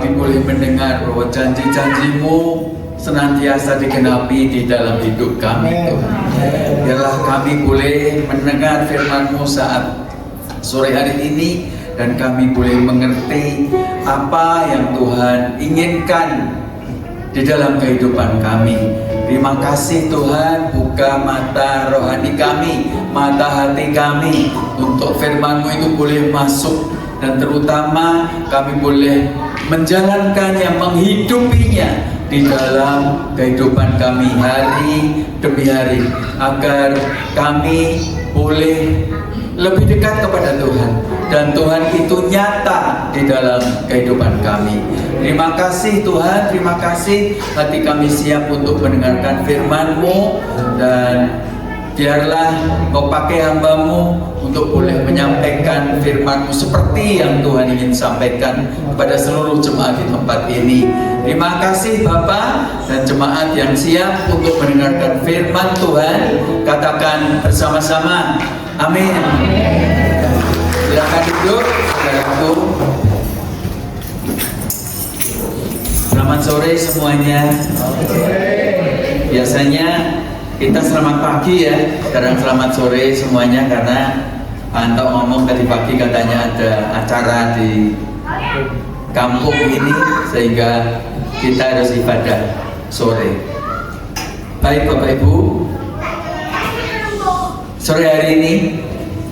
kami boleh mendengar bahwa janji-janji-Mu senantiasa digenapi di dalam hidup kami, Tuhan. Biarlah kami boleh mendengar firman-Mu saat sore hari ini, dan kami boleh mengerti apa yang Tuhan inginkan di dalam kehidupan kami. Terima kasih Tuhan, buka mata rohani kami, mata hati kami, untuk firman-Mu itu boleh masuk, dan terutama kami boleh menjalankannya, menghidupinya di dalam kehidupan kami hari demi hari, agar kami boleh lebih dekat kepada Tuhan, dan Tuhan itu nyata di dalam kehidupan kami. Terima kasih Tuhan, terima kasih, hati kami siap untuk mendengarkan firman-Mu, dan biarlah Kau pakai hamba-Mu untuk boleh menyampaikan firman-Mu seperti yang Tuhan ingin sampaikan kepada seluruh jemaat di tempat ini. Terima kasih Bapa, dan jemaat yang siap untuk mendengarkan firman Tuhan, katakan bersama-sama, amin. Silakan duduk, saudaraku. Selamat sore semuanya. Biasanya kita selamat pagi ya, sekarang selamat sore semuanya, karena Anto ngomong tadi pagi katanya ada acara di kampung ini, sehingga kita harus ibadah sore. Baik Bapak Ibu, sore hari ini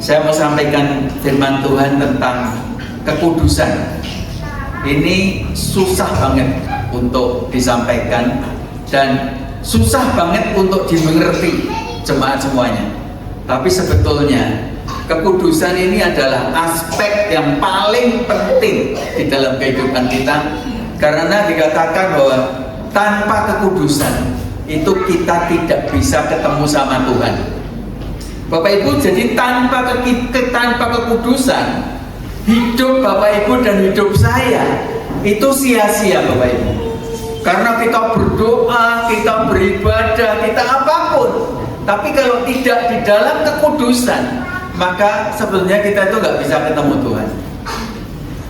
saya mau sampaikan firman Tuhan tentang kekudusan. Ini susah banget untuk disampaikan, dan susah banget untuk dimengerti jemaat semuanya. Tapi sebetulnya kekudusan ini adalah aspek yang paling penting di dalam kehidupan kita, karena dikatakan bahwa tanpa kekudusan itu kita tidak bisa ketemu sama Tuhan. Bapak Ibu, jadi tanpa kekudusan, hidup Bapak Ibu dan hidup saya itu sia-sia Bapak Ibu. Karena kita berdoa, kita beribadah, kita apapun, tapi kalau tidak di dalam kekudusan, maka sebenarnya kita itu nggak bisa ketemu Tuhan.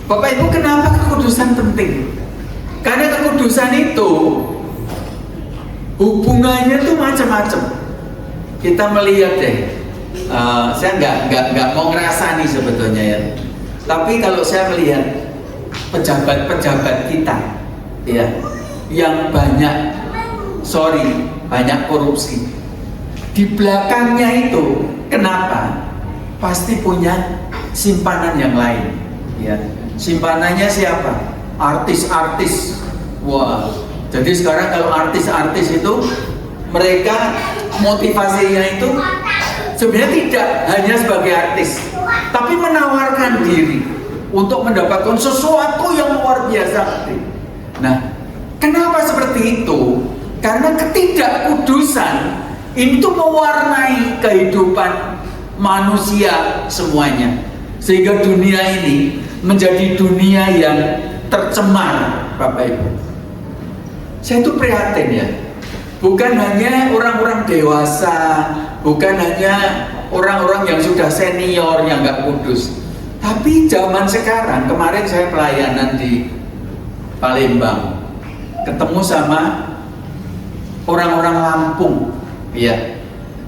Bapak Ibu, kenapa kekudusan penting? Karena kekudusan itu hubungannya tuh macam-macam. Kita melihat deh, saya nggak mau ngerasa nih sebetulnya ya. Tapi kalau saya melihat pejabat-pejabat kita, ya, yang banyak korupsi, di belakangnya itu kenapa? Pasti punya simpanan yang lain, ya. Simpanannya siapa? Artis-artis. Wah, jadi sekarang kalau artis-artis itu mereka motivasinya itu sebenarnya tidak hanya sebagai artis, tapi menawarkan diri untuk mendapatkan sesuatu yang luar biasa. Nah, kenapa seperti itu? Karena ketidakkudusan ini tuh mewarnai kehidupan manusia semuanya, sehingga dunia ini menjadi dunia yang tercemar, Bapak Ibu. Saya itu prihatin ya, bukan hanya orang-orang dewasa, bukan hanya orang-orang yang sudah senior yang nggak kudus, tapi zaman sekarang. Kemarin saya pelayanan di Palembang, ketemu sama orang-orang Lampung, ya.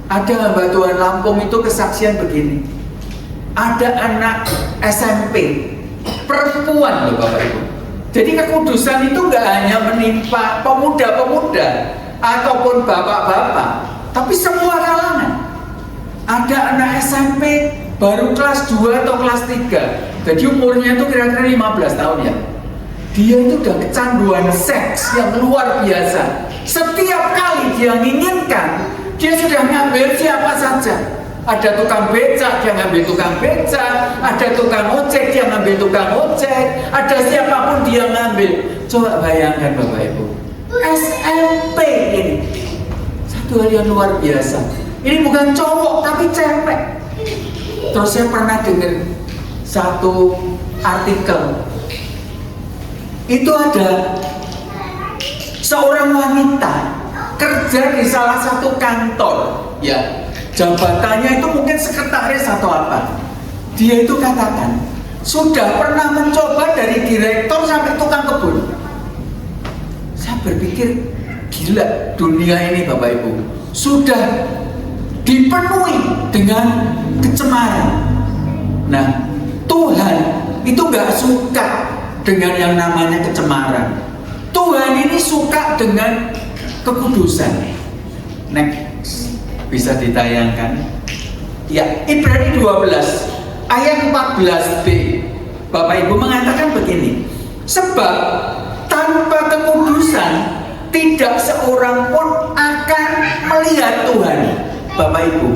Ada hamba Tuhan Lampung itu kesaksian begini, ada anak SMP perempuan loh Bapak Ibu. Jadi kekudusan itu nggak hanya menimpa pemuda-pemuda ataupun bapak-bapak, tapi semua kalangan. Ada anak SMP baru kelas 2 atau kelas 3, jadi umurnya itu kira-kira 15 tahun ya. Dia itu udah kecanduan seks yang luar biasa. Setiap kali dia menginginkan, dia sudah ngambil siapa saja. Ada tukang becak, dia ngambil tukang becak. Ada tukang ojek, dia ngambil tukang ojek. Ada siapapun dia ngambil. Coba bayangkan Bapak Ibu, SMP ini satu hal yang luar biasa. Ini bukan cowok tapi cewek. Terus saya pernah dengar satu artikel, itu ada seorang wanita kerja di salah satu kantor, ya, jabatannya itu mungkin sekretaris atau apa. Dia itu katakan, sudah pernah mencoba dari direktur sampai tukang kebun. Saya berpikir, gila dunia ini Bapak Ibu, sudah dipenuhi dengan kecemaran. Nah, Tuhan itu gak suka dengan yang namanya kecemaran. Tuhan ini suka dengan kekudusan. Next, bisa ditayangkan. Ya, Ibrani 12 ayat 14b. Bapak Ibu mengatakan begini, sebab tanpa kekudusan tidak seorang pun akan melihat Tuhan. Bapak Ibu,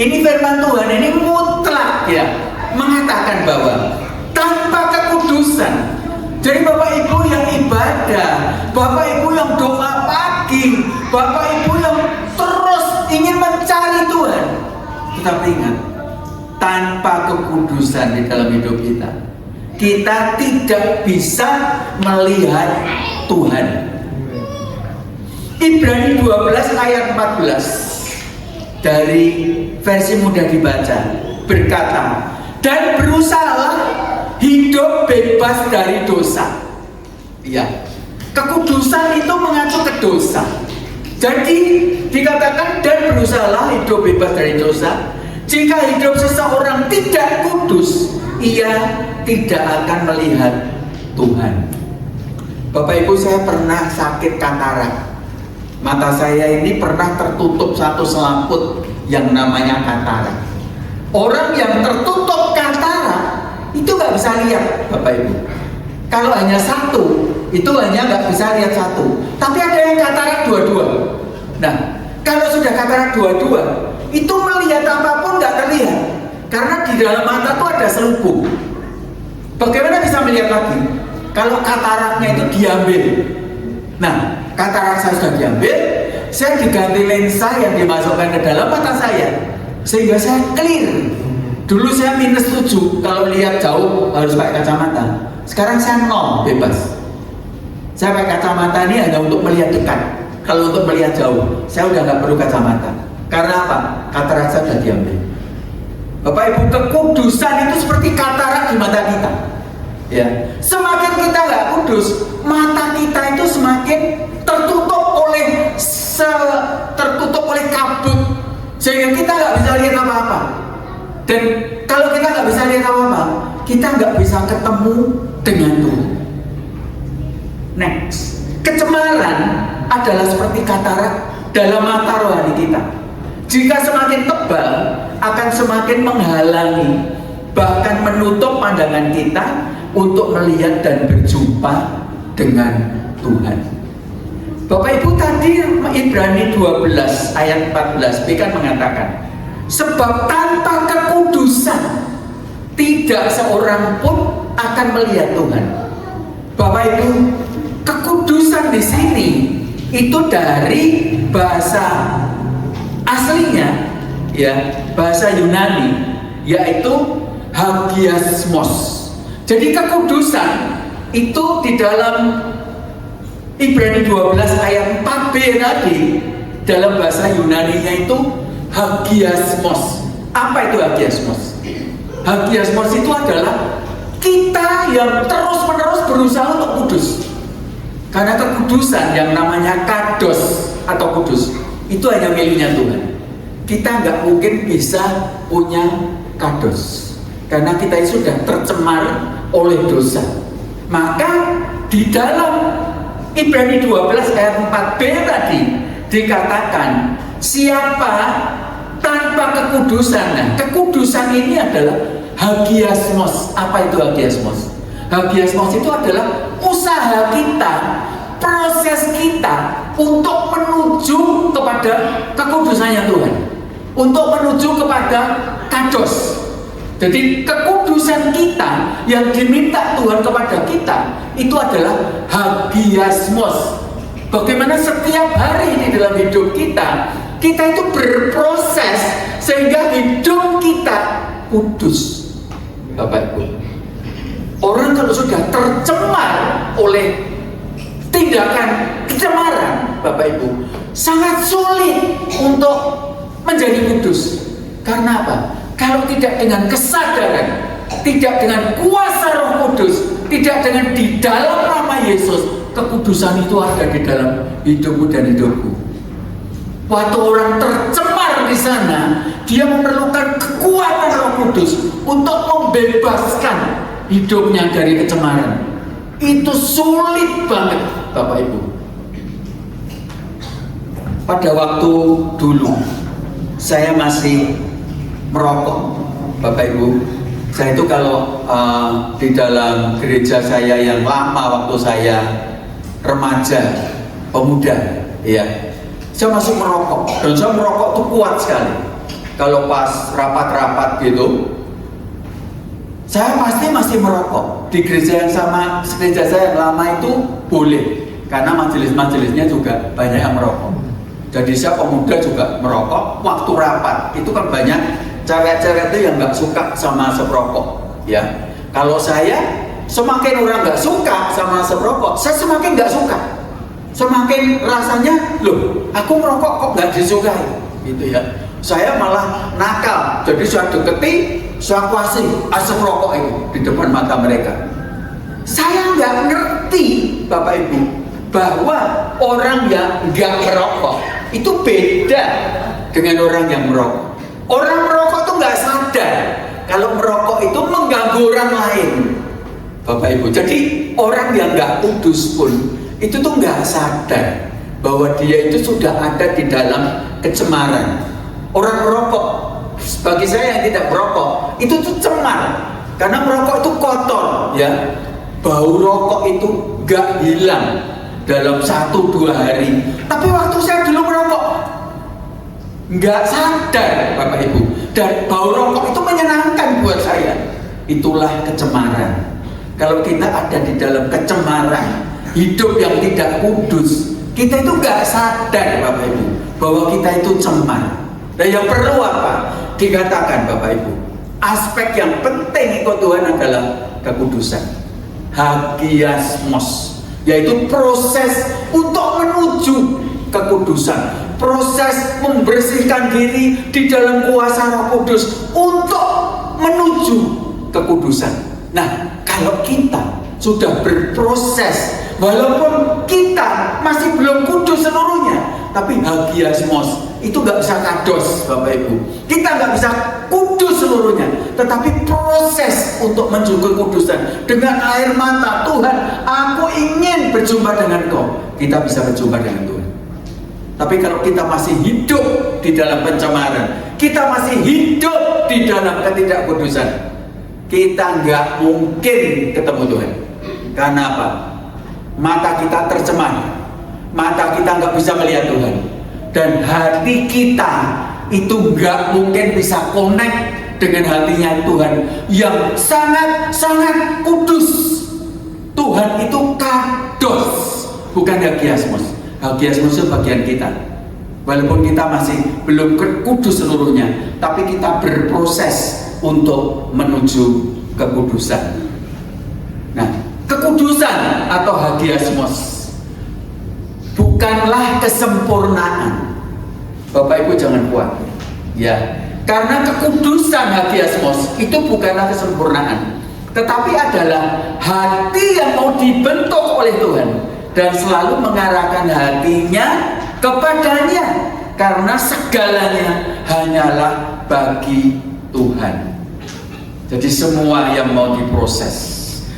ini firman Tuhan ini mutlak ya, mengatakan bahwa tanpa kekudusan. Jadi Bapak Ibu yang ibadah, Bapak Ibu yang doa pagi, Bapak Ibu yang terus ingin mencari Tuhan, tetapi ingat, tanpa kekudusan di dalam hidup kita, kita tidak bisa melihat Tuhan. Ibrani 12 ayat 14 dari versi mudah dibaca berkata, dan berusahalah hidup bebas dari dosa. Ya, kekudusan itu mengacu ke dosa. Jadi dikatakan dan berusahalah hidup bebas dari dosa. Jika hidup seseorang tidak kudus, ia tidak akan melihat Tuhan. Bapak Ibu, saya pernah sakit katarak. Mata saya ini pernah tertutup satu selaput yang namanya katarak. Orang yang tertutup katarak itu nggak bisa lihat, Bapak Ibu. Kalau hanya satu, itu hanya nggak bisa lihat satu. Tapi ada yang katarak dua-dua. Nah, kalau sudah katarak dua-dua, itu melihat apapun nggak terlihat, karena di dalam mata itu ada selubung. Bagaimana bisa melihat lagi? Kalau kataraknya itu diambil. Nah, katarak saya sudah diambil, saya diganti lensa yang dimasukkan ke dalam mata saya, sehingga saya clear. Dulu saya minus 7, kalau lihat jauh harus pakai kacamata. Sekarang saya 0, bebas. Saya pakai kacamata ini hanya untuk melihat dekat. Kalau untuk melihat jauh, saya udah nggak perlu kacamata. Karena apa? Katarak saya sudah diambil. Bapak Ibu, kekudusan itu seperti katarak di mata kita. Ya, semakin kita nggak kudus, mata kita itu semakin tertutup oleh kabut, sehingga kita nggak bisa lihat apa-apa. Dan kalau kita nggak bisa lihat apa-apa, kita nggak bisa ketemu dengan Tuhan. Next, kecemaran adalah seperti katarak dalam mata rohani kita. Jika semakin tebal, akan semakin menghalangi, bahkan menutup pandangan kita untuk melihat dan berjumpa dengan Tuhan. Bapak Ibu, tadi Ibrani 12 ayat 14b kan mengatakan, sebab tanpa kekudusan tidak seorang pun akan melihat Tuhan. Bapak Ibu, kekudusan di sini itu dari bahasa aslinya, ya, bahasa Yunani, yaitu hagiasmos. Jadi kekudusan itu di dalam Ibrani 12 ayat 4b tadi, dalam bahasa Yunaninya itu hagiasmos. Apa itu hagiasmos? Hagiasmos itu adalah kita yang terus-menerus berusaha untuk kudus. Karena kekudusan yang namanya kados atau kudus itu hanya miliknya Tuhan. Kita nggak mungkin bisa punya kados, karena kita sudah tercemar oleh dosa. Maka di dalam Ibrani 12 ayat 4b tadi dikatakan, siapa tanpa kekudusan. Nah, kekudusan ini adalah hagiasmos. Apa itu hagiasmos? Hagiasmos itu adalah usaha kita, proses kita untuk menuju kepada kekudusannya Tuhan, untuk menuju kepada kados. Jadi kekudusan kita yang diminta Tuhan kepada kita itu adalah hagiasmos. Bagaimana setiap hari di dalam hidup kita itu berproses sehingga hidup kita kudus. Bapak Ibu, orang kalau sudah tercemar oleh tindakan kecemaran, Bapak Ibu, sangat sulit untuk menjadi kudus. Karena apa? Kalau tidak dengan kesadaran tidak dengan kuasa Roh Kudus, tidak dengan di dalam nama Yesus, kekudusan itu ada di dalam hidupmu dan hidupku. Waktu orang tercemar di sana, dia memerlukan kekuatan Roh Kudus untuk membebaskan hidupnya dari kecemaran. Itu sulit banget, Bapak Ibu. Pada waktu dulu saya masih merokok, Bapak Ibu. Saya itu kalau di dalam gereja saya yang lama, waktu saya remaja, pemuda, ya, saya masih merokok. Dan saya merokok itu kuat sekali. Kalau pas rapat-rapat gitu, saya pasti masih merokok. Di gereja yang sama, gereja saya yang lama itu boleh, karena majelis-majelisnya juga banyak yang merokok. Jadi saya pemuda juga merokok. Waktu rapat itu kan banyak cewek-cewek itu yang nggak suka sama seperokok, ya. Kalau saya, semakin orang nggak suka sama seperokok, saya semakin nggak suka. Semakin rasanya, loh, aku merokok kok nggak disukai, gitu ya. Saya malah nakal. Jadi saya deketi, saya kuasai asap rokok itu di depan mata mereka. Saya nggak ngerti, Bapak Ibu, bahwa orang yang nggak merokok itu beda dengan orang yang merokok. Orang merokok itu nggak sadar kalau merokok itu mengganggu orang lain, Bapak Ibu. Jadi orang yang nggak kudus pun itu tuh nggak sadar bahwa dia itu sudah ada di dalam kecemaran. Orang merokok, bagi saya yang tidak merokok, itu tuh cemar karena merokok itu kotor, ya. Bau rokok itu nggak hilang dalam 1-2 hari. Tapi waktu saya dulu merokok, nggak sadar, Bapak Ibu. Dan bau rokok itu menyenangkan buat saya. Itulah kecemaran. Kalau kita ada di dalam kecemaran, hidup yang tidak kudus, kita itu nggak sadar, Bapak Ibu, bahwa kita itu cemar. Dan yang perlu apa? Dikatakan, Bapak Ibu, aspek yang penting ikut Tuhan adalah kekudusan. Hagiasmos, yaitu proses untuk menuju kekudusan, proses membersihkan diri di dalam kuasa Roh Kudus untuk menuju kekudusan. Nah, kalau kita sudah berproses, walaupun kita masih belum kudus seluruhnya, tapi hagiasmos itu nggak bisa kados, Bapak Ibu. Kita nggak bisa kudus seluruhnya, tetapi proses untuk menuju kekudusan dengan air mata. Tuhan, aku ingin berjumpa dengan Kau. Kita bisa berjumpa dengan Tuhan. Tapi kalau kita masih hidup di dalam pencemaran, kita masih hidup di dalam ketidakkudusan, kita nggak mungkin ketemu Tuhan. Karena apa? Mata kita tercemar, mata kita nggak bisa melihat Tuhan, dan hati kita itu nggak mungkin bisa connect dengan hatinya Tuhan yang sangat-sangat kudus. Tuhan itu kados, bukan hagiasmos. Hagiasmos itu bagian kita. Walaupun kita masih belum kudus seluruhnya, tapi kita berproses untuk menuju kekudusan. Nah, kekudusan atau hagiasmos bukanlah kesempurnaan. Bapak Ibu jangan khawatir, ya. Karena kekudusan hagiasmos itu bukanlah kesempurnaan, tetapi adalah hati yang mau dibentuk oleh Tuhan dan selalu mengarahkan hatinya kepadanya, karena segalanya hanyalah bagi Tuhan. Jadi semua yang mau diproses,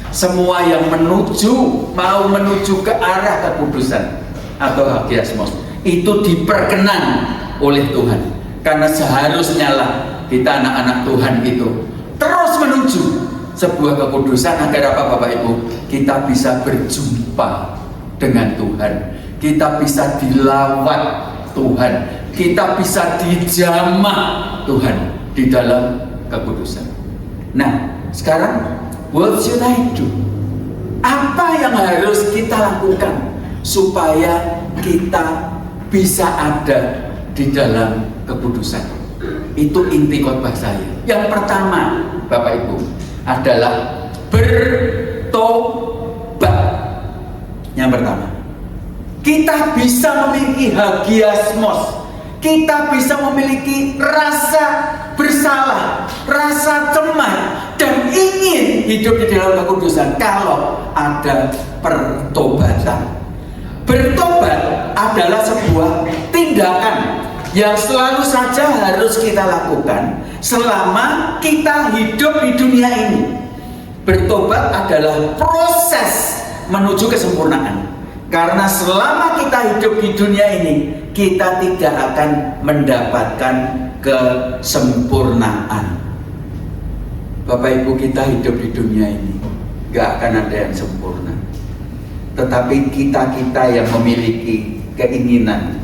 semua yang mau menuju ke arah kekudusan atau hagiasmos itu diperkenan oleh Tuhan, karena seharusnya lah kita anak-anak Tuhan itu terus menuju sebuah kekudusan agar apa, Bapak Ibu? Kita bisa berjumpa dengan Tuhan, kita bisa dilawat Tuhan, kita bisa dijamah Tuhan di dalam kekudusan. Nah, sekarang what should I do? Apa yang harus kita lakukan supaya kita bisa ada di dalam kekudusan? Itu inti khotbah saya. Yang pertama, Bapak Ibu, adalah bertobat. Yang pertama, kita bisa memiliki hagiasmos, kita bisa memiliki rasa bersalah, rasa cemar, dan ingin hidup di dalam kekudusan kalau ada pertobatan. Bertobat adalah sebuah tindakan yang selalu saja harus kita lakukan selama kita hidup di dunia ini. Bertobat adalah proses menuju kesempurnaan. Karena selama kita hidup di dunia ini, kita tidak akan mendapatkan kesempurnaan. Bapak Ibu, kita hidup di dunia ini gak akan ada yang sempurna. Tetapi kita yang memiliki keinginan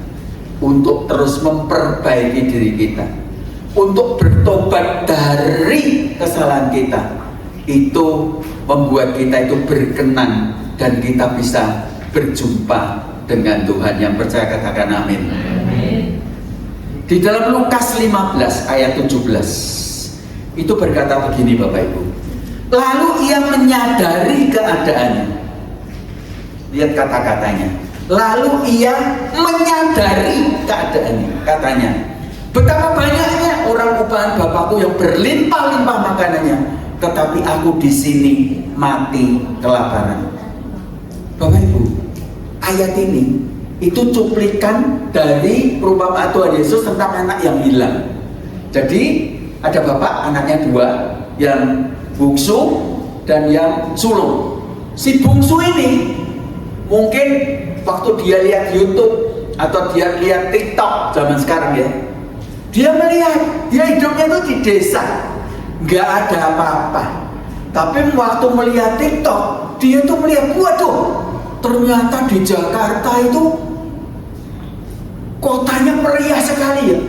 untuk terus memperbaiki diri kita, untuk bertobat dari kesalahan kita, itu membuat kita itu berkenan dan kita bisa berjumpa dengan Tuhan. Yang percaya katakan amin. Di dalam Lukas 15 ayat 17 itu berkata begini Bapak Ibu. Lalu ia menyadari keadaannya. Lihat kata-katanya. Lalu ia menyadari keadaannya. Katanya, betapa banyaknya orang upahan Bapakku yang berlimpah-limpah makanannya, tetapi aku di sini mati kelaparan. Bapak Ibu, ayat ini itu cuplikan dari perumpamaan Tuhan Yesus tentang anak yang hilang. Jadi ada bapak, anaknya dua, yang bungsu dan yang sulung. Si bungsu ini mungkin waktu dia lihat YouTube atau dia lihat TikTok zaman sekarang ya, dia melihat dia hidupnya itu di desa, nggak ada apa-apa. Tapi waktu melihat TikTok, dia tuh melihat, waduh, ternyata di Jakarta itu kotanya meriah sekali ya,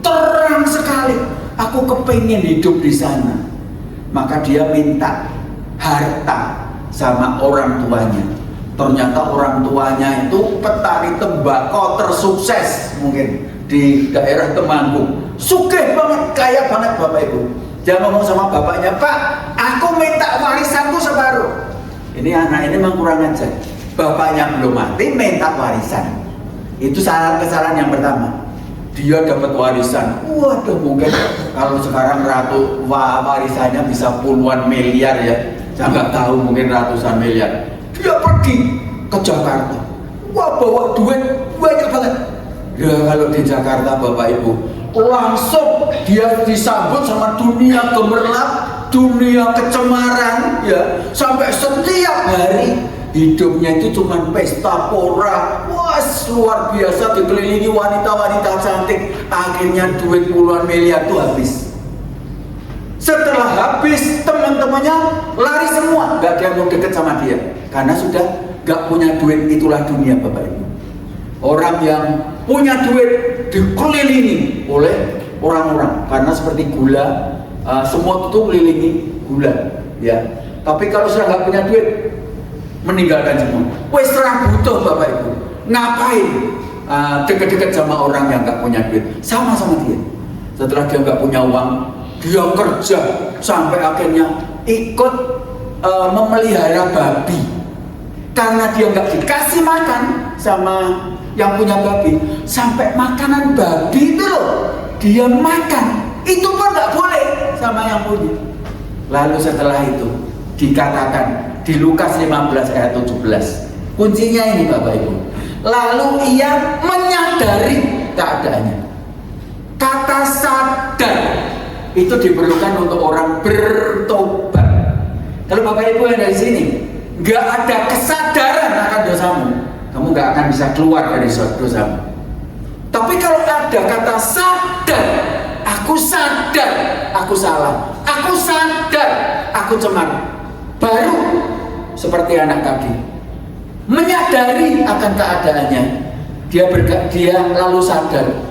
terang sekali. Aku kepengen hidup di sana. Maka dia minta harta sama orang tuanya. Ternyata orang tuanya itu petani tembakau tersukses mungkin di daerah Temanggung. Sugih banget, kaya banget Bapak Ibu. Dia ngomong sama bapaknya, Pak, aku minta warisanku separuh. Ini anak ini memang kurang ajar. Bapaknya belum mati, minta warisan. Itu kesalahan yang pertama. Dia dapat warisan, waduh, mungkin kalau sekarang warisannya bisa puluhan miliar ya. Saya nggak tahu, mungkin ratusan miliar. Dia pergi ke Jakarta, wah, bawa duit banyak banget. Ya kalau di Jakarta Bapak Ibu, langsung dia disambut sama dunia gemerlap, dunia kecemaran ya, sampai setiap hari hidupnya itu cuma pesta pora. Wah, luar biasa, dikelilingi wanita-wanita cantik. Akhirnya duit puluhan miliar itu habis. Setelah habis, teman-temannya lari semua, gak ada yang mau deket sama dia karena sudah gak punya duit. Itulah dunia Bapak Ibu. Orang yang punya duit dikelilingi oleh orang-orang karena seperti gula, semua itu kelilingi gula ya. Tapi kalau sudah gak punya duit, meninggalkan semua. Wes serah butuh Bapak Ibu. Ngapain deket-deket sama orang yang gak punya duit? Sama-sama dia. Setelah dia gak punya uang, dia kerja sampai akhirnya ikut memelihara babi. Karena dia gak dikasih makan sama yang punya babi, sampai makanan babi itu loh dia makan. Itu pun gak boleh sama yang punya. Lalu setelah itu dikatakan di Lukas 15 ayat 17. Kuncinya ini Bapak Ibu. Lalu ia menyadari keadaannya. Kata sadar itu diperlukan untuk orang bertobat. Kalau Bapak Ibu yang dari sini nggak ada kesadaran akan dosamu, kamu nggak akan bisa keluar dari dosamu. Tapi kalau ada kata sadar, aku sadar aku salah, aku sadar aku cemar, baru seperti anak tadi menyadari akan keadaannya, dia lalu sadar,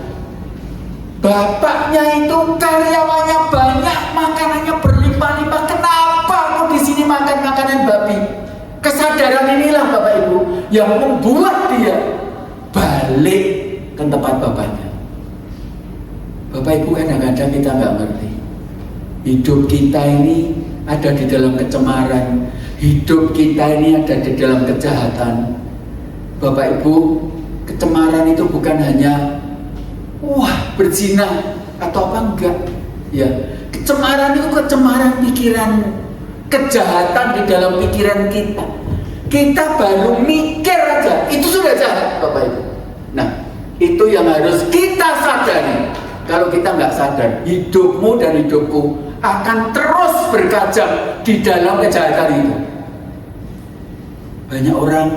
bapaknya itu karyawannya banyak, makanannya berlimpah-limpah, kenapa aku di sini makan makanan babi? Kesadaran inilah Bapak Ibu yang membuat dia balik ke tempat bapaknya. Bapak Ibu, kadang-kadang kita nggak ngerti, hidup kita ini ada di dalam kecemaran, hidup kita ini ada di dalam kejahatan. Bapak Ibu, kecemaran itu bukan hanya wah berzina atau apa, enggak ya. Kecemaran itu kecemaran pikiranmu, kejahatan di dalam pikiran kita. Kita baru mikir aja, itu sudah jahat, Bapak Ibu. Nah, itu yang harus kita sadari. Kalau kita nggak sadar, hidupmu dan hidupku akan terus berkajang di dalam kejahatan itu. Banyak orang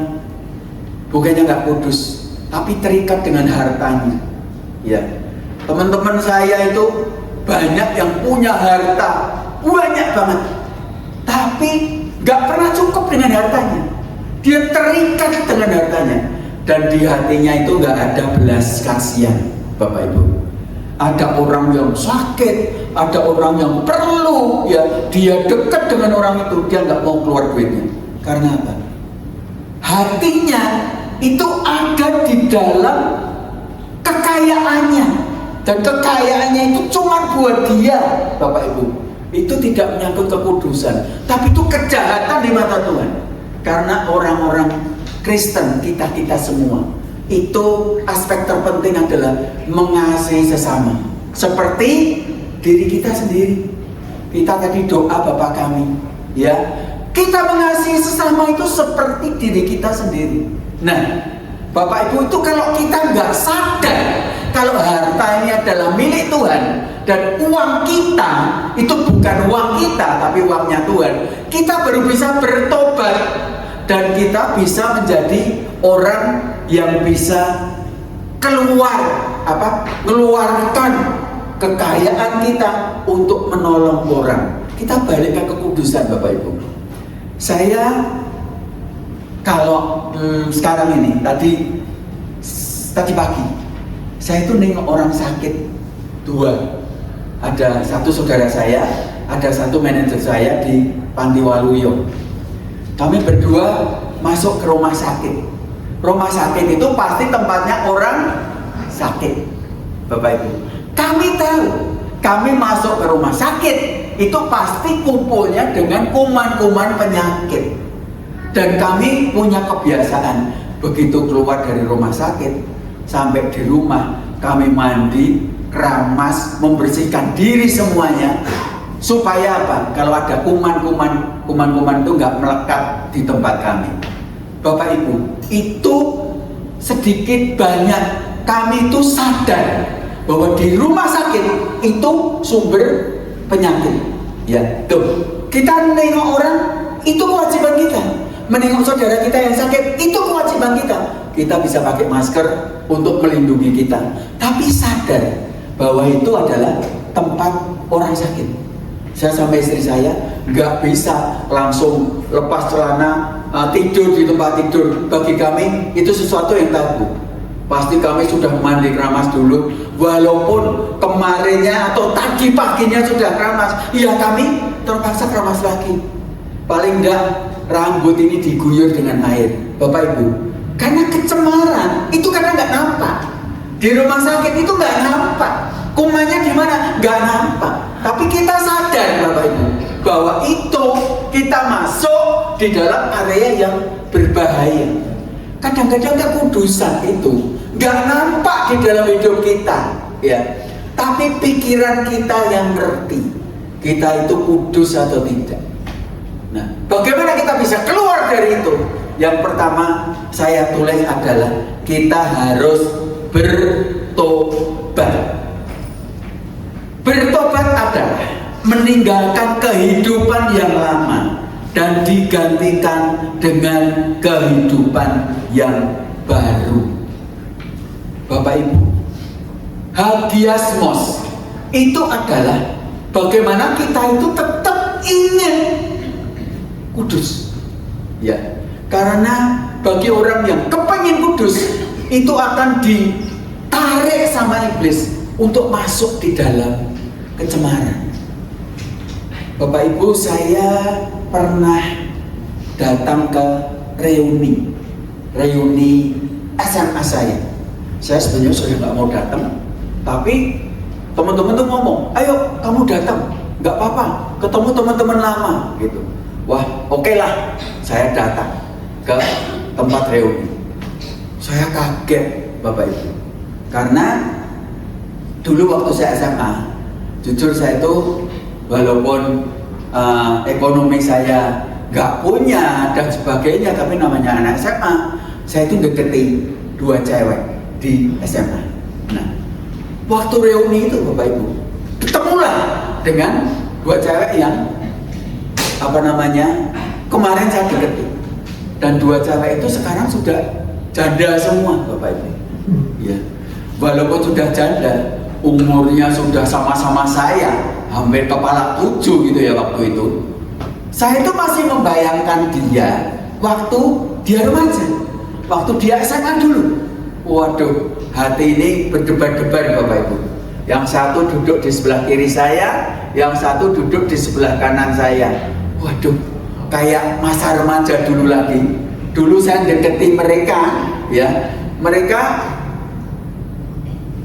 bukannya nggak kudus, tapi terikat dengan hartanya. Ya, teman-teman saya itu banyak yang punya harta, banyak banget, tapi nggak pernah cukup dengan hartanya. Dia terikat dengan hartanya, dan di hatinya itu nggak ada belas kasihan, Bapak Ibu. Ada orang yang sakit, ada orang yang perlu, ya dia dekat dengan orang itu, dia nggak mau keluar duitnya. Karena apa? Hatinya itu ada di dalam kekayaannya, dan kekayaannya itu cuma buat dia, Bapak Ibu. Itu tidak menyangkut kekudusan, tapi itu kejahatan di mata Tuhan. Karena orang-orang Kristen, kita semua, itu aspek terpenting adalah mengasihi sesama seperti diri kita sendiri. Kita tadi doa Bapa kami, ya, kita mengasihi sesama itu seperti diri kita sendiri. Nah, Bapak Ibu, itu kalau kita nggak sadar kalau harta ini adalah milik Tuhan dan uang kita itu bukan uang kita tapi uangnya Tuhan, kita baru bisa bertobat dan kita bisa menjadi orang yang bisa keluarkan kekayaan kita untuk menolong orang. Kita balik ke kekudusan, Bapak Ibu. Saya kalau sekarang ini, tadi pagi saya itu nengok orang sakit dua. Ada satu saudara saya, ada satu manajer saya di Panti Waluyo. Kami berdua masuk ke rumah sakit. Rumah sakit itu pasti tempatnya orang sakit, Bapak Ibu. Kami tahu, kami masuk ke rumah sakit itu pasti kumpulnya dengan kuman-kuman penyakit. Dan kami punya kebiasaan, begitu keluar dari rumah sakit sampai di rumah, kami mandi, keramas, membersihkan diri semuanya. Supaya apa? Kalau ada kuman-kuman itu nggak melekat di tempat kami. Bapak Ibu, itu sedikit banyak kami itu sadar bahwa di rumah sakit itu sumber penyakit. Ya, tuh. Kita nengok orang, itu kewajiban kita. Menengok saudara kita yang sakit, itu kewajiban kita. Kita bisa pakai masker untuk melindungi kita, tapi sadar bahwa itu adalah tempat orang sakit. Saya sama istri saya nggak bisa langsung lepas celana tidur di tempat tidur. Bagi kami itu sesuatu yang tabu. Pasti kami sudah mandi keramas dulu, walaupun kemarinnya atau tadi paginya sudah keramas, ya kami terpaksa keramas lagi. Paling enggak rambut ini diguyur dengan air, Bapak Ibu. Karena kecemaran, itu karena nggak nampak. Di rumah sakit itu nggak nampak. Kumannya di mana? Nggak nampak. Tapi kita sadar, Bapak Ibu, bahwa itu kita masuk di dalam area yang berbahaya. Kadang-kadang kekudusan itu nggak nampak di dalam hidup kita, ya. Tapi pikiran kita yang ngerti kita itu kudus atau tidak. Nah, bagaimana kita bisa keluar dari itu? Yang pertama saya tulis adalah kita harus bertobat. Bertobat adalah meninggalkan kehidupan yang lama dan digantikan dengan kehidupan yang baru. Bapak Ibu, hagiasmos itu adalah bagaimana kita itu tetap ingin kudus. Ya, karena bagi orang yang kepengen kudus itu akan ditarik sama iblis untuk masuk di dalam kecemaran. Bapak Ibu, saya pernah datang ke reuni SMA saya. Saya sebenarnya sudah nggak mau datang, tapi teman-teman tuh ngomong, ayo kamu datang, nggak apa-apa, ketemu teman-teman lama, gitu. Wah, oke lah, saya datang ke tempat reuni. Saya kaget, Bapak Ibu, karena dulu waktu saya SMA, jujur saya itu walaupun ekonomi saya nggak punya dan sebagainya, tapi namanya anak SMA, saya itu deketi 2 cewek di SMA. Nah, waktu reuni itu Bapak Ibu, ketemulah dengan 2 cewek yang kemarin saya deketi, dan 2 cewek itu sekarang sudah janda semua Bapak Ibu. Ya, walaupun sudah janda, umurnya sudah sama-sama saya, hampir kepala 7 gitu ya waktu itu. Saya itu masih membayangkan dia waktu dia remaja, waktu dia SMA dulu. Waduh, hati ini berdebar-debar Bapak Ibu. Yang satu duduk di sebelah kiri saya, yang satu duduk di sebelah kanan saya. Waduh, kayak masa remaja dulu lagi. Dulu saya deketi mereka, ya, mereka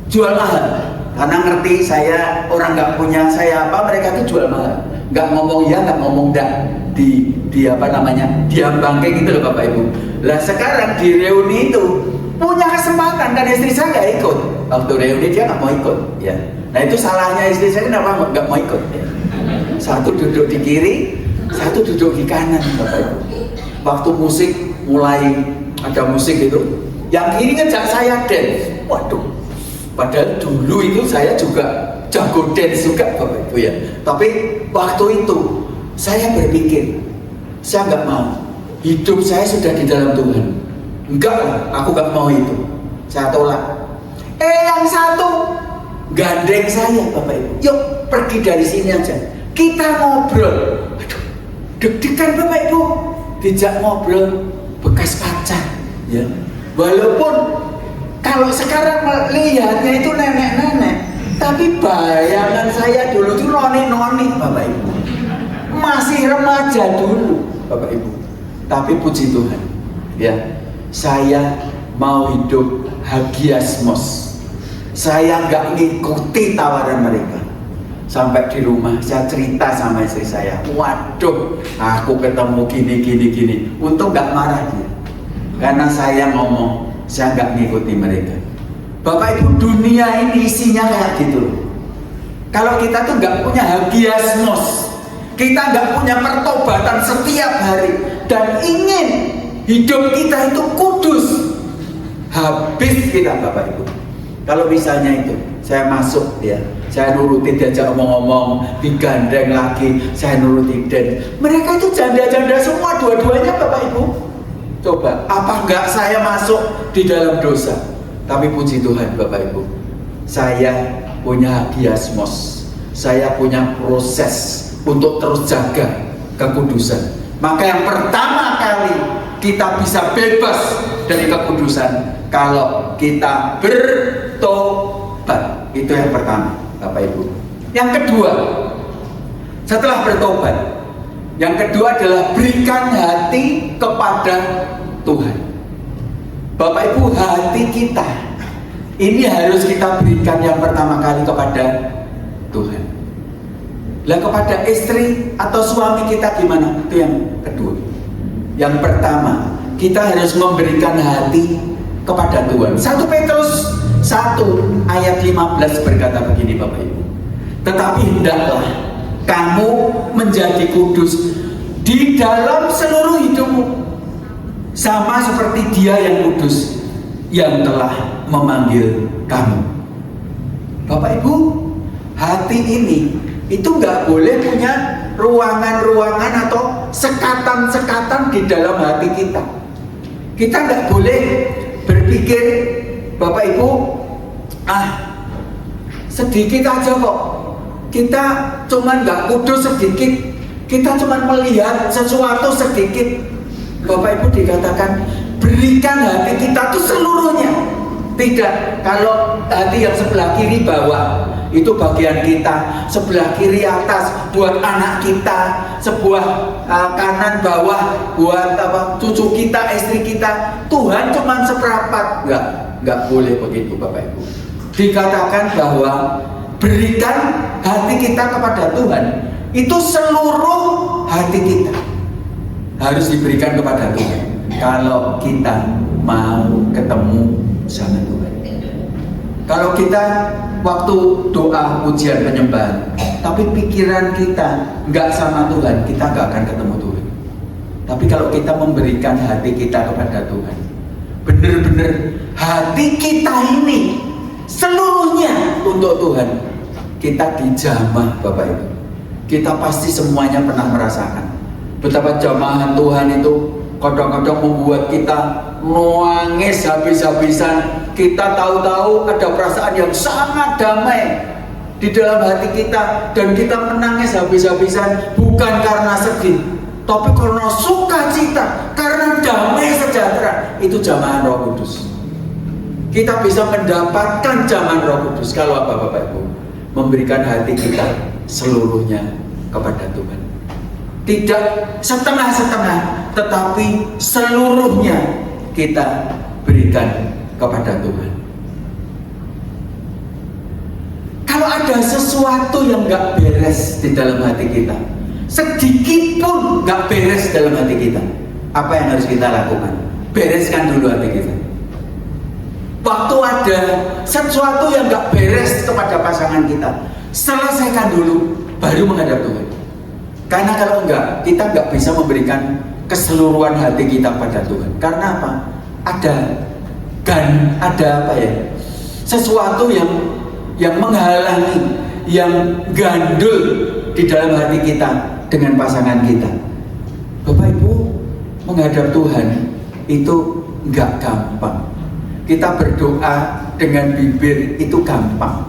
jual mahal. Karena ngerti saya orang nggak punya saya apa, mereka tuh jual mahal, nggak ngomong ya, nggak ngomong enggak, di diam bangke gitu loh Bapak Ibu. Lah sekarang di reuni itu punya kesempatan, dan istri saya nggak ikut. Waktu reuni dia nggak mau ikut, ya. Nah itu salahnya istri saya, kenapa nggak mau ikut? Ya. Satu duduk di kiri, satu duduk di kanan Bapak Ibu. Waktu musik mulai ada musik itu, yang kiri ngejak saya dance. Waduh. Padahal dulu itu saya juga jago dance juga Bapak Ibu ya. Tapi waktu itu saya berpikir, saya nggak mau. Hidup saya sudah di dalam Tuhan. Enggak lah, aku nggak mau itu. Saya tolak. Yang satu gandeng saya Bapak Ibu. Yuk pergi dari sini aja. Kita ngobrol. Aduh, deg-degan Bapak Ibu. Dijak ngobrol bekas kaca. Ya. Walaupun kalau sekarang melihatnya itu nenek-nenek, tapi bayangan saya dulu itu noni-noni Bapak Ibu, masih remaja dulu Bapak Ibu. Tapi puji Tuhan, ya, saya mau hidup hagiasmos. Saya nggak ngikuti tawaran mereka. Sampai di rumah saya cerita sama istri saya, waduh, aku ketemu gini. Untung nggak marah dia, karena saya ngomong, saya nggak ngikuti mereka. Bapak Ibu, dunia ini isinya kayak gitu. Kalau kita tuh nggak punya hagiasmos, kita nggak punya pertobatan setiap hari, dan ingin hidup kita itu kudus, habis kita Bapak Ibu. Kalau misalnya itu saya masuk, ya, saya nurutin diajak omong-omong, digandeng lagi, saya nurutin, dan mereka itu janda-janda semua, dua-duanya Bapak Ibu. Coba, apa enggak saya masuk di dalam dosa? Tapi puji Tuhan Bapak Ibu, saya punya hagiasmos, saya punya proses untuk terus jaga kekudusan. Maka yang pertama kali kita bisa bebas dari kekudusan kalau kita bertobat. Itu yang pertama Bapak Ibu. Yang kedua, setelah bertobat, yang kedua adalah berikan hati kepada Tuhan. Bapak Ibu, hati kita ini harus kita berikan yang pertama kali kepada Tuhan. Lah kepada istri atau suami kita gimana? Itu yang kedua. Yang pertama, kita harus memberikan hati kepada Tuhan. 1 Petrus 1 ayat 15 berkata begini Bapak Ibu. Tetapi hendaklah kamu menjadi kudus di dalam seluruh hidupmu, sama seperti Dia yang kudus yang telah memanggil kamu. Bapak Ibu, hati ini itu nggak boleh punya ruangan-ruangan atau sekatan-sekatan di dalam hati kita. Kita nggak boleh berpikir, Bapak Ibu, sedikit aja kok, kita cuman nggak kudus sedikit, kita cuman melihat sesuatu sedikit. Bapak Ibu, dikatakan berikan hati kita tuh seluruhnya. Tidak, kalau hati yang sebelah kiri bawah itu bagian kita, sebelah kiri atas buat anak kita, sebelah kanan bawah buat cucu kita, istri kita. Tuhan cuma seperempat. Nggak boleh begitu Bapak Ibu. Dikatakan bahwa berikan hati kita kepada Tuhan, itu seluruh hati kita harus diberikan kepada Tuhan kalau kita mau ketemu sama Tuhan. Kalau kita waktu doa pujian penyembahan, tapi pikiran kita nggak sama Tuhan, kita nggak akan ketemu Tuhan. Tapi kalau kita memberikan hati kita kepada Tuhan, benar-benar hati kita ini seluruhnya untuk Tuhan, kita dijamah Bapak Ibu. Kita pasti semuanya pernah merasakan betapa jamahan Tuhan itu kadang-kadang membuat kita nangis habis-habisan. Kita tahu-tahu ada perasaan yang sangat damai di dalam hati kita, dan kita menangis habis-habisan bukan karena sedih, tapi karena sukacita, karena damai sejahtera. Itu jamahan Roh Kudus. Kita bisa mendapatkan jamahan Roh Kudus kalau apa Bapak Ibu? Memberikan hati kita seluruhnya kepada Tuhan. Tidak setengah-setengah, tetapi seluruhnya kita berikan kepada Tuhan. Kalau ada sesuatu yang gak beres di dalam hati kita, sedikit pun gak beres dalam hati kita, apa yang harus kita lakukan? Bereskan dulu hati kita. Waktu ada sesuatu yang gak beres kepada pasangan kita, selesaikan dulu, baru menghadap Tuhan. Karena kalau enggak, kita enggak bisa memberikan keseluruhan hati kita pada Tuhan. Karena apa? Ada apa ya? Sesuatu yang menghalangi, yang gandul di dalam hati kita dengan pasangan kita. Bapak Ibu, menghadap Tuhan itu enggak gampang. Kita berdoa dengan bibir itu gampang,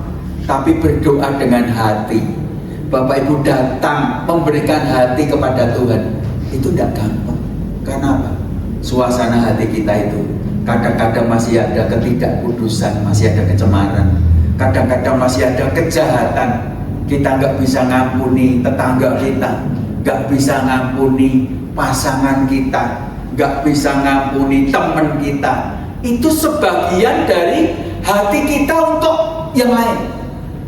tapi berdoa dengan hati, Bapak Ibu datang memberikan hati kepada Tuhan, itu tidak gampang. Karena apa? Suasana hati kita itu kadang-kadang masih ada ketidakkudusan, masih ada kecemaran, kadang-kadang masih ada kejahatan. Kita nggak bisa ngampuni tetangga kita, nggak bisa ngampuni pasangan kita, nggak bisa ngampuni teman kita. Itu sebagian dari hati kita untuk yang lain.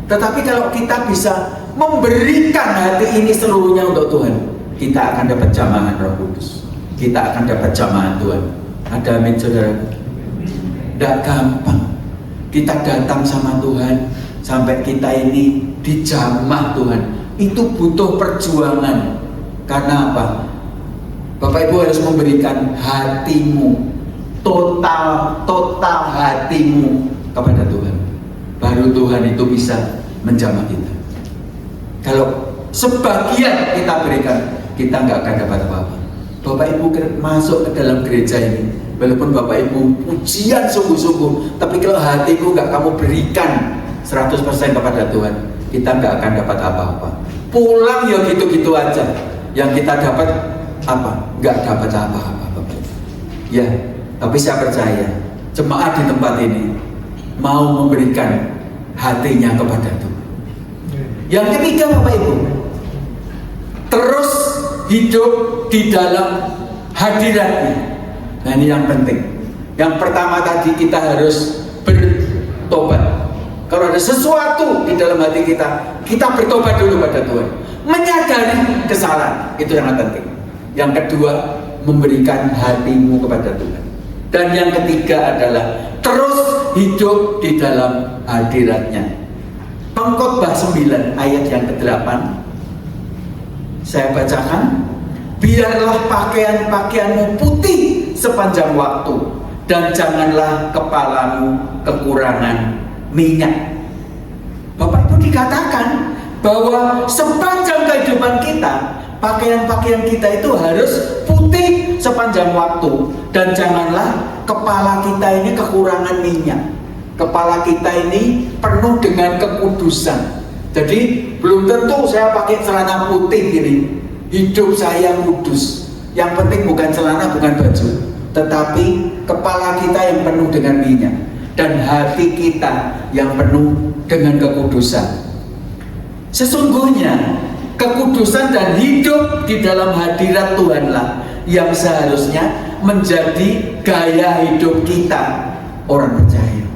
Tetapi kalau kita bisa memberikan hati ini seluruhnya untuk Tuhan, kita akan dapat jamahan Roh Kudus, kita akan dapat jamahan Tuhan. Ada amin saudara? Tidak gampang kita datang sama Tuhan sampai kita ini dijamah Tuhan. Itu butuh perjuangan. Karena apa? Bapak Ibu harus memberikan hatimu, total hatimu kepada Tuhan. Baru Tuhan itu bisa menjamah kita. Kalau sebagian kita berikan, kita nggak akan dapat apa-apa. Bapak Ibu masuk ke dalam gereja ini, walaupun Bapak Ibu pujian sungguh-sungguh, tapi kalau hatiku nggak kamu berikan 100% kepada Tuhan, kita nggak akan dapat apa-apa. Pulang ya gitu-gitu aja. Yang kita dapat apa? Nggak dapat apa-apa Bapak Ibu. Ya, tapi saya percaya jemaat di tempat ini mau memberikan hatinya kepada Tuhan. Yang ketiga Bapak Ibu, terus hidup di dalam hadiratnya. Nah ini yang penting. Yang pertama tadi kita harus bertobat. Kalau ada sesuatu di dalam hati kita, kita bertobat dulu pada Tuhan, menyadari kesalahan, itu yang penting. Yang kedua, memberikan hatimu kepada Tuhan. Dan yang ketiga adalah terus hidup di dalam hadiratnya. Pengkhotbah 9 ayat yang ke-8 saya bacakan. Biarlah pakaian-pakaianmu putih sepanjang waktu, dan janganlah kepalamu kekurangan minyak. Bapak Ibu, dikatakan bahwa sepanjang kehidupan kita, pakaian-pakaian kita itu harus putih sepanjang waktu, dan janganlah kepala kita ini kekurangan minyak. Kepala kita ini penuh dengan kekudusan. Jadi belum tentu saya pakai celana putih gini, hidup saya kudus. Yang penting bukan celana, bukan baju, tetapi kepala kita yang penuh dengan minyak, dan hati kita yang penuh dengan kekudusan. Sesungguhnya kekudusan dan hidup di dalam hadirat Tuhanlah yang seharusnya menjadi gaya hidup kita orang percaya.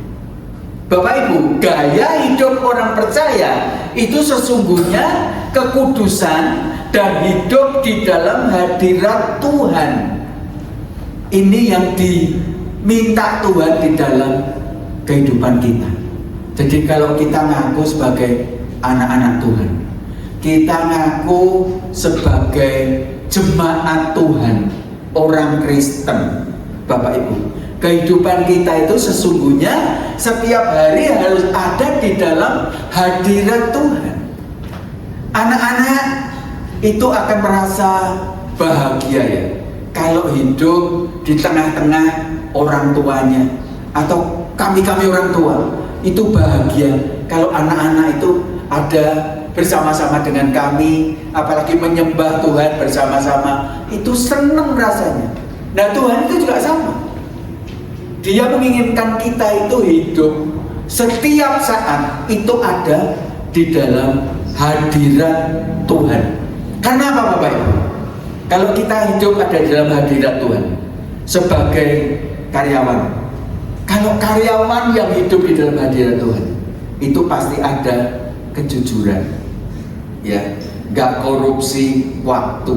Bapak Ibu, gaya hidup orang percaya itu sesungguhnya kekudusan dan hidup di dalam hadirat Tuhan. Ini yang diminta Tuhan di dalam kehidupan kita. Jadi kalau kita ngaku sebagai anak-anak Tuhan, kita ngaku sebagai jemaat Tuhan, orang Kristen, Bapak Ibu, kehidupan kita itu sesungguhnya setiap hari harus ada di dalam hadirat Tuhan. Anak-anak itu akan merasa bahagia ya kalau hidup di tengah-tengah orang tuanya, atau kami orang tua itu bahagia kalau anak-anak itu ada bersama-sama dengan kami, apalagi menyembah Tuhan bersama-sama, itu senang rasanya. Nah Tuhan itu juga sama, Dia menginginkan kita itu hidup setiap saat itu ada di dalam hadirat Tuhan. Karena apa Bapak Ibu? Kalau kita hidup ada di dalam hadirat Tuhan sebagai karyawan, kalau karyawan yang hidup di dalam hadirat Tuhan, itu pasti ada kejujuran, ya, nggak korupsi waktu,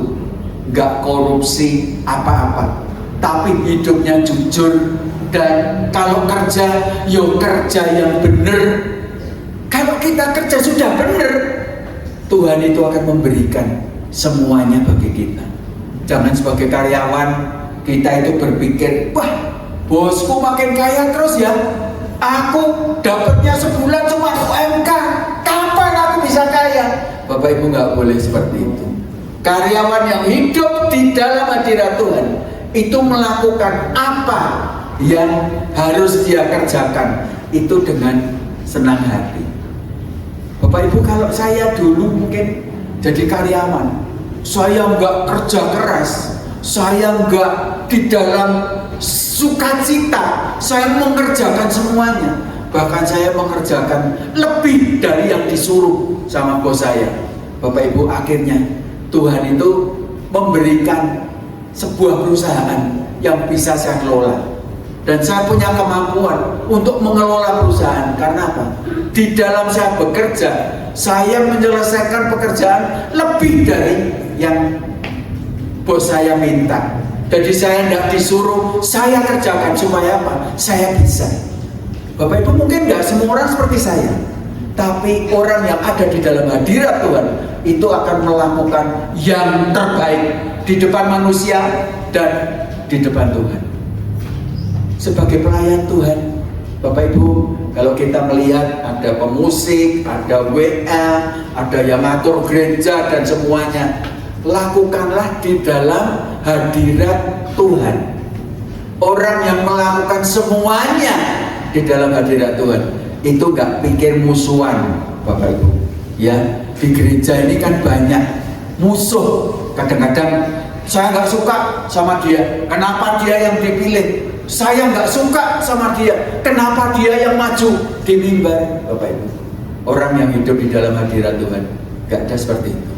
nggak korupsi apa-apa, tapi hidupnya jujur. Dan kalau kerja, yo kerja yang benar. Kalau kita kerja sudah benar, Tuhan itu akan memberikan semuanya bagi kita. Jangan sebagai karyawan kita itu berpikir, wah bosku makin kaya terus ya, aku dapatnya sebulan cuma UMK, kapan aku bisa kaya? Bapak Ibu nggak boleh seperti itu. Karyawan yang hidup di dalam hadirat Tuhan itu melakukan apa yang harus dia kerjakan itu dengan senang hati. Bapak Ibu, kalau saya dulu mungkin jadi karyawan, saya nggak kerja keras, saya nggak di dalam sukacita, saya mengerjakan semuanya, bahkan saya mengerjakan lebih dari yang disuruh sama bos saya. Bapak Ibu, akhirnya Tuhan itu memberikan sebuah perusahaan yang bisa saya kelola. Dan saya punya kemampuan untuk mengelola perusahaan. Karena apa? Di dalam saya bekerja, saya menyelesaikan pekerjaan lebih dari yang bos saya minta. Jadi saya tidak disuruh, saya kerjakan supaya apa? Saya bisa. Bapak Ibu, mungkin nggak semua orang seperti saya, tapi orang yang ada di dalam hadirat Tuhan itu akan melakukan yang terbaik di depan manusia dan di depan Tuhan. Sebagai pelayan Tuhan, Bapak Ibu, kalau kita melihat ada pemusik, ada WA, ada yang ngatur gereja dan semuanya, lakukanlah di dalam hadirat Tuhan. Orang yang melakukan semuanya di dalam hadirat Tuhan itu gak pikir musuhan, Bapak Ibu. Ya, di gereja ini kan banyak musuh. Kadang-kadang saya gak suka sama dia, kenapa dia yang dipilih? Saya nggak suka sama dia, kenapa dia yang maju di mimbar? Bapak Ibu, orang yang hidup di dalam hadirat Tuhan nggak ada seperti itu.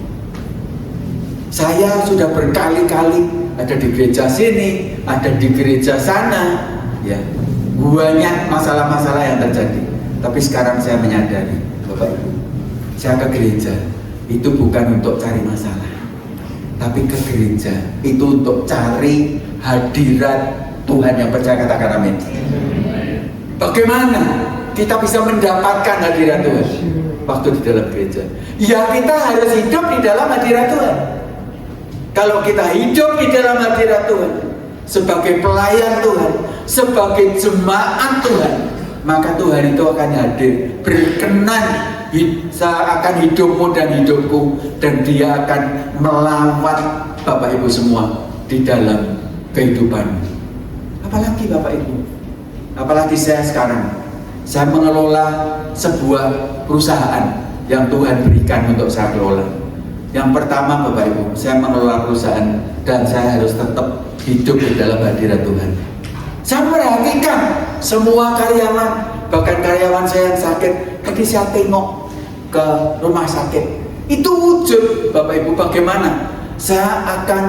Saya sudah berkali-kali ada di gereja sini, ada di gereja sana, ya, banyak masalah-masalah yang terjadi. Tapi sekarang saya menyadari, Bapak Ibu, saya ke gereja itu bukan untuk cari masalah, tapi ke gereja itu untuk cari hadirat Tuhan. Yang percaya katakan amin. Bagaimana kita bisa mendapatkan hadirat Tuhan waktu di dalam gereja? Ya, kita harus hidup di dalam hadirat Tuhan. Kalau kita hidup di dalam hadirat Tuhan sebagai pelayan Tuhan, sebagai jemaat Tuhan, maka Tuhan itu akan hadir, berkenan akan hidupmu dan hidupku, dan Dia akan melawat Bapak Ibu semua di dalam kehidupanmu. Apalagi Bapak Ibu, apalagi saya sekarang, saya mengelola sebuah perusahaan yang Tuhan berikan untuk saya kelola. Yang pertama Bapak Ibu, saya mengelola perusahaan dan saya harus tetap hidup di dalam hadirat Tuhan. Saya perhatikan semua karyawan, bahkan karyawan saya yang sakit, tadi saya tengok ke rumah sakit, itu wujud Bapak Ibu bagaimana saya akan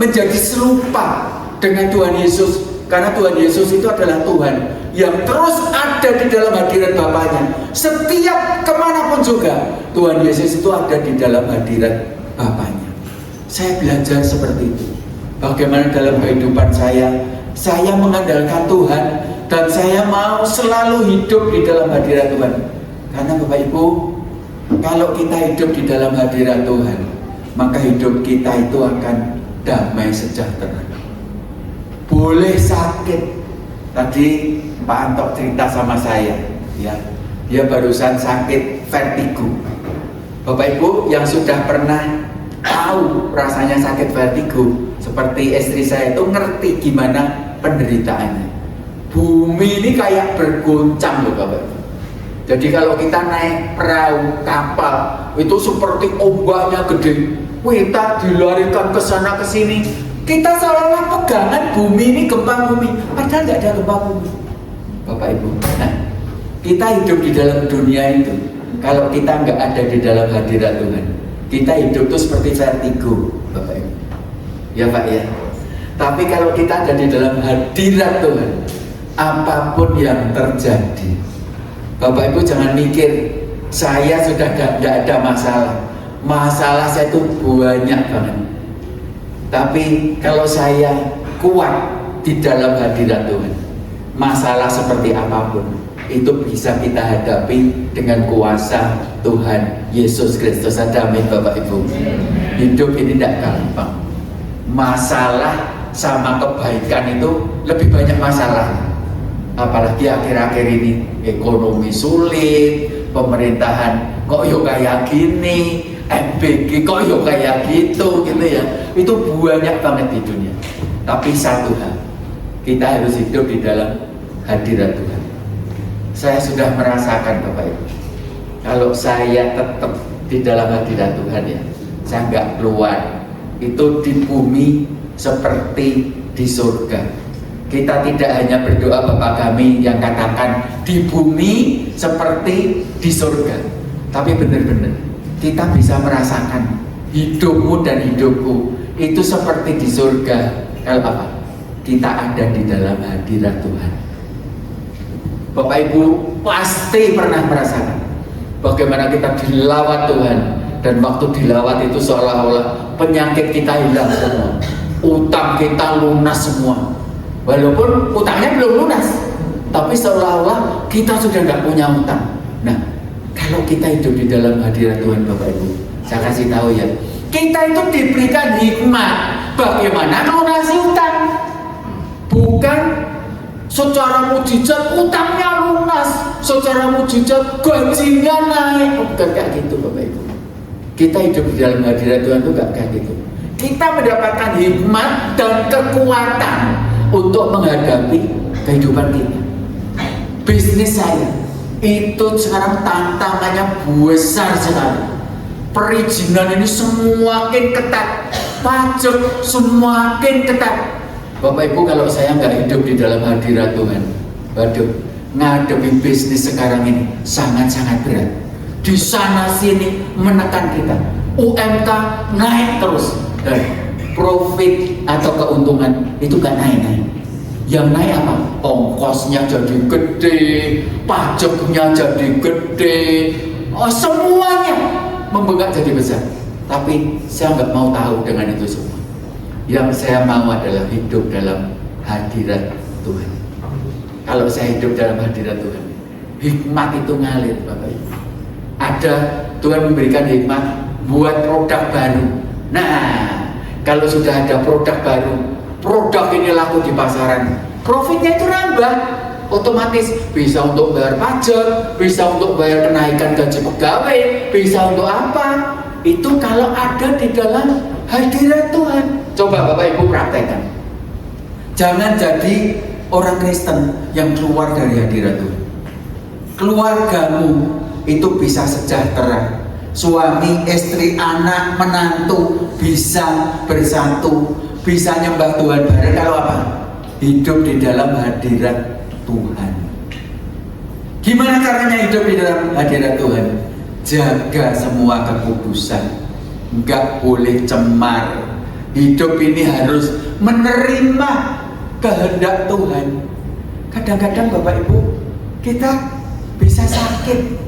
menjadi serupa dengan Tuhan Yesus, karena Tuhan Yesus itu adalah Tuhan yang terus ada di dalam hadirat Bapaknya. Setiap kemanapun juga Tuhan Yesus itu ada di dalam hadirat Bapaknya. Saya belajar seperti itu. Bagaimana dalam kehidupan saya mengandalkan Tuhan, Dan saya mau selalu hidup di dalam hadirat Tuhan. Karena Bapak Ibu, kalau kita hidup di dalam hadirat Tuhan, maka hidup kita itu akan damai sejahtera. Boleh sakit. Tadi Pak Antok cerita sama saya, ya, dia barusan sakit vertigo. Bapak Ibu yang sudah pernah tahu rasanya sakit vertigo, seperti istri saya itu ngerti gimana penderitaannya. Bumi ini kayak bergoncang loh Bapak Ibu. Jadi kalau kita naik perahu, kapal, itu seperti ombaknya gede. Kita dilarikan ke sana ke sini. Kita seolah pegangan bumi ini gempa bumi, padahal nggak ada gempa bumi. Bapak Ibu, nah, kita hidup di dalam dunia itu. Kalau kita nggak ada di dalam hadirat Tuhan, kita hidup tuh seperti vertigo, Bapak Ibu. Ya Pak ya. Tapi kalau kita ada di dalam hadirat Tuhan, apapun yang terjadi, Bapak Ibu jangan mikir saya sudah nggak ada masalah. Masalah saya itu banyak banget. Tapi kalau saya kuat di dalam hadirat Tuhan, masalah seperti apapun itu bisa kita hadapi dengan kuasa Tuhan Yesus Kristus. Amin Bapak Ibu. Hidup ini tidak gampang. Masalah sama kebaikan itu lebih banyak masalah. Apalagi akhir-akhir ini ekonomi sulit, pemerintahan kok yuk kayak gini, MBG kok yuk kayak gitu ya. Itu banyak banget di dunia. Tapi satu hal, kita harus hidup di dalam hadirat Tuhan. Saya sudah merasakan Bapak Ibu, kalau saya tetap di dalam hadirat Tuhan ya, saya nggak keluar. Itu di bumi seperti di surga. Kita tidak hanya berdoa Bapa kami yang katakan di bumi seperti di surga, tapi benar-benar kita bisa merasakan hidupmu dan hidupku itu seperti di surga. Kalau apa? Kita ada di dalam hadirat Tuhan. Bapak Ibu pasti pernah merasakan bagaimana kita dilawat Tuhan, dan waktu dilawat itu seolah-olah penyakit kita hilang semua, utang kita lunas semua. Walaupun utangnya belum lunas, tapi seolah-olah kita sudah nggak punya utang. Nah, kalau kita hidup di dalam hadirat Tuhan Bapak Ibu, saya kasih tahu ya, kita itu diberikan hikmat bagaimana melunasi utang. Bukan secara mujizat utangnya lunas, secara mujizat gajinya naik. Bukan kayak gitu Bapak Ibu. Kita hidup di dalam hadirat Tuhan itu nggak kayak gitu. Kita mendapatkan hikmat dan kekuatan untuk menghadapi kehidupan kita. Bisnis saya itu sekarang tantangannya besar sekali. Perizinan ini semakin ketat, pajak semakin ketat. Bapak Ibu, kalau saya nggak hidup di dalam hadirat Tuhan, waduh, ngadepi bisnis sekarang ini sangat-sangat berat. Di sana sini menekan kita, UMK naik terus, dan profit atau keuntungan itu nggak naik-naik. Yang naik apa? Ongkosnya jadi gede, pajaknya jadi gede, semuanya membengkak jadi besar. Tapi saya nggak mau tahu dengan itu semua. Yang saya mau adalah hidup dalam hadirat Tuhan. Kalau saya hidup dalam hadirat Tuhan, hikmat itu ngalir Bapak Ibu. Ada Tuhan memberikan hikmat buat produk baru. Nah, kalau sudah ada produk baru, produk ini laku di pasaran, profitnya itu nambah. Otomatis bisa untuk bayar pajak, bisa untuk bayar kenaikan gaji pegawai, bisa untuk apa? Itu kalau ada di dalam hadirat Tuhan. Coba Bapak Ibu praktekkan. Jangan jadi orang Kristen yang keluar dari hadirat Tuhan. Keluargamu itu bisa sejahtera. Suami, istri, anak, menantu bisa bersatu, bisa nyembah Tuhan bareng. Kalau apa? Hidup di dalam hadirat Tuhan. Gimana caranya hidup di dalam hadirat Tuhan? Jaga semua kekudusan, nggak boleh cemar. Hidup ini harus menerima kehendak Tuhan. Kadang-kadang Bapak Ibu, kita bisa sakit.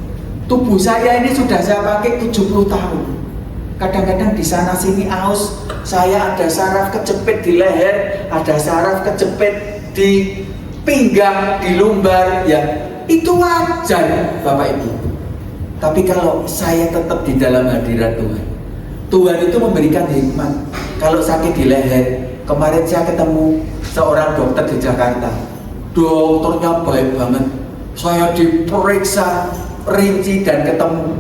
Tubuh saya ini sudah saya pakai 70 tahun. Kadang-kadang di sana sini aus, saya ada saraf kejepit di leher, ada saraf kejepit di pinggang dilumbar, ya itu wajar Bapak Ibu. Tapi kalau saya tetap di dalam hadirat Tuhan, Tuhan itu memberikan hikmat. Kalau sakit di leher, kemarin saya ketemu seorang dokter di Jakarta, dokternya baik banget. Saya diperiksa rinci dan ketemu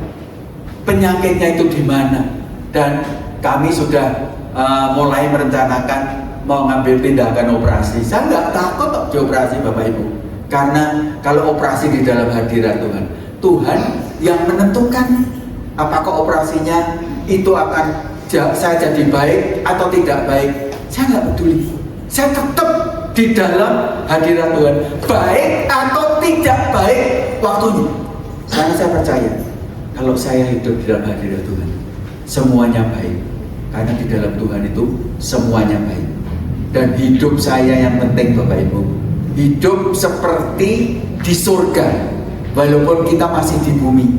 penyakitnya itu di mana, dan kami sudah mulai merencanakan mau ngambil tindakan operasi. Saya nggak takut kok dioperasi Bapak Ibu, karena kalau operasi di dalam hadirat Tuhan, Tuhan yang menentukan apakah operasinya itu akan saya jadi baik atau tidak baik. Saya nggak peduli, saya tetap di dalam hadirat Tuhan, baik atau tidak baik waktunya. Karena saya percaya kalau saya hidup di dalam hadirat Tuhan, semuanya baik. Karena di dalam Tuhan itu semuanya baik. Dan hidup saya yang penting Bapak Ibu, hidup seperti di surga. Walaupun kita masih di bumi,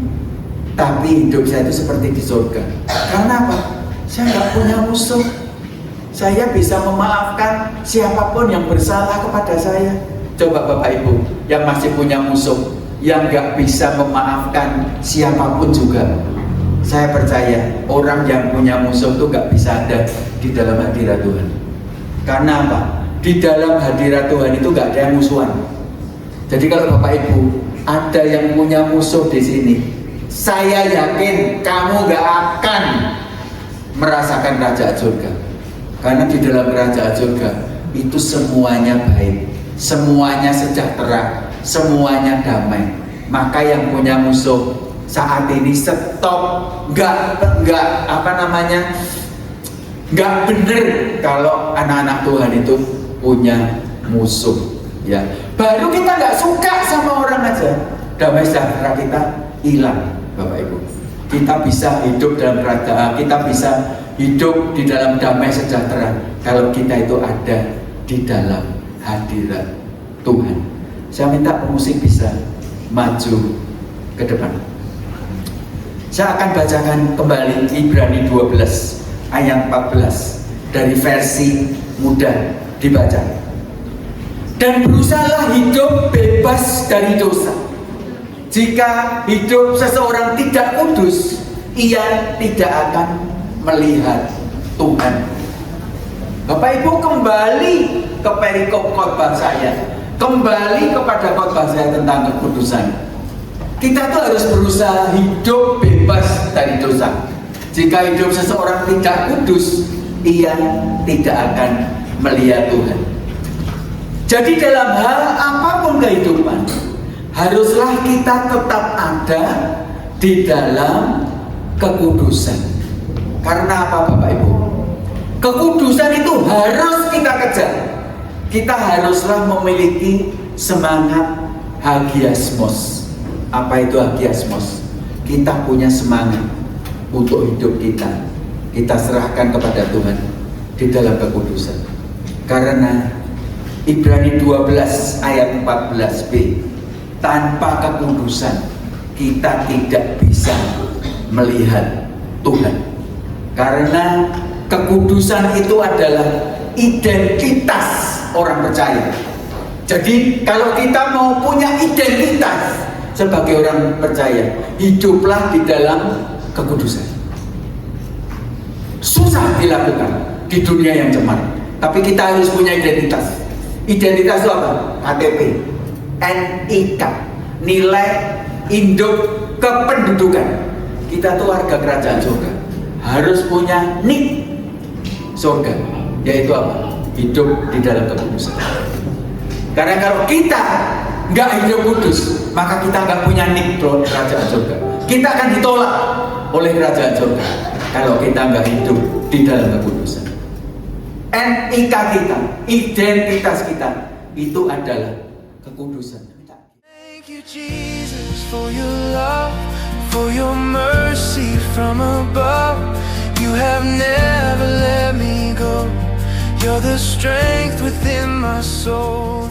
tapi hidup saya itu seperti di surga. Karena apa? Saya nggak punya musuh. Saya bisa memaafkan siapapun yang bersalah kepada saya. Coba Bapak Ibu yang masih punya musuh, yang nggak bisa memaafkan siapapun juga, saya percaya orang yang punya musuh itu nggak bisa ada di dalam hadirat Tuhan. Karena apa? Di dalam hadirat Tuhan itu nggak ada yang musuhan. Jadi kalau Bapak Ibu ada yang punya musuh di sini, saya yakin kamu nggak akan merasakan kerajaan surga. Karena di dalam kerajaan surga itu semuanya baik, semuanya sejahtera, semuanya damai. Maka yang punya musuh saat ini stop, nggak bener kalau anak-anak Tuhan itu punya musuh, ya. Baru kita nggak suka sama orang aja, damai sejahtera kita hilang, Bapak Ibu. Kita bisa hidup dalam kerajaan, kita bisa hidup di dalam damai sejahtera kalau kita itu ada di dalam hadirat Tuhan. Saya minta pemusik bisa maju ke depan. Saya akan bacakan kembali Ibrani 12 ayat 14 dari versi mudah dibaca. Dan berusahalah hidup bebas dari dosa. Jika hidup seseorang tidak kudus, ia tidak akan melihat Tuhan. Bapak Ibu kembali ke perikop khotbah saya, kembali kepada khotbah saya tentang kekudusan. Kita tuh harus berusaha hidup bebas dari dosa. Jika hidup seseorang tidak kudus, ia tidak akan melihat Tuhan. Jadi dalam hal apapun kehidupan, haruslah kita tetap ada di dalam kekudusan. Karena apa Bapak Ibu? Kekudusan itu harus kita kejar. Kita haruslah memiliki semangat hagiasmos. Apa itu hagiasmos? Kita punya semangat untuk hidup kita. Kita serahkan kepada Tuhan di dalam kekudusan. Karena Ibrani 12 ayat 14b, tanpa kekudusan kita tidak bisa melihat Tuhan. Karena kekudusan itu adalah identitas orang percaya. Jadi kalau kita mau punya identitas sebagai orang percaya, hiduplah di dalam kekudusan. Susah dilakukan di dunia yang cemar, tapi kita harus punya identitas. Identitas itu apa? KTP, NIK, nilai induk kependudukan. Kita tuh warga kerajaan surga, harus punya NIK surga, yaitu apa? Hidup di dalam kekudusan. Karena kalau kita nggak hidup kudus, maka kita nggak punya NIK kerajaan surga. Kita akan ditolak oleh kerajaan surga kalau kita nggak hidup di dalam kekudusan. NIK kita, identitas kita itu adalah kekudusan. Thank you Jesus for your love, for your mercy from above. You have never let me go. You're the strength within my soul.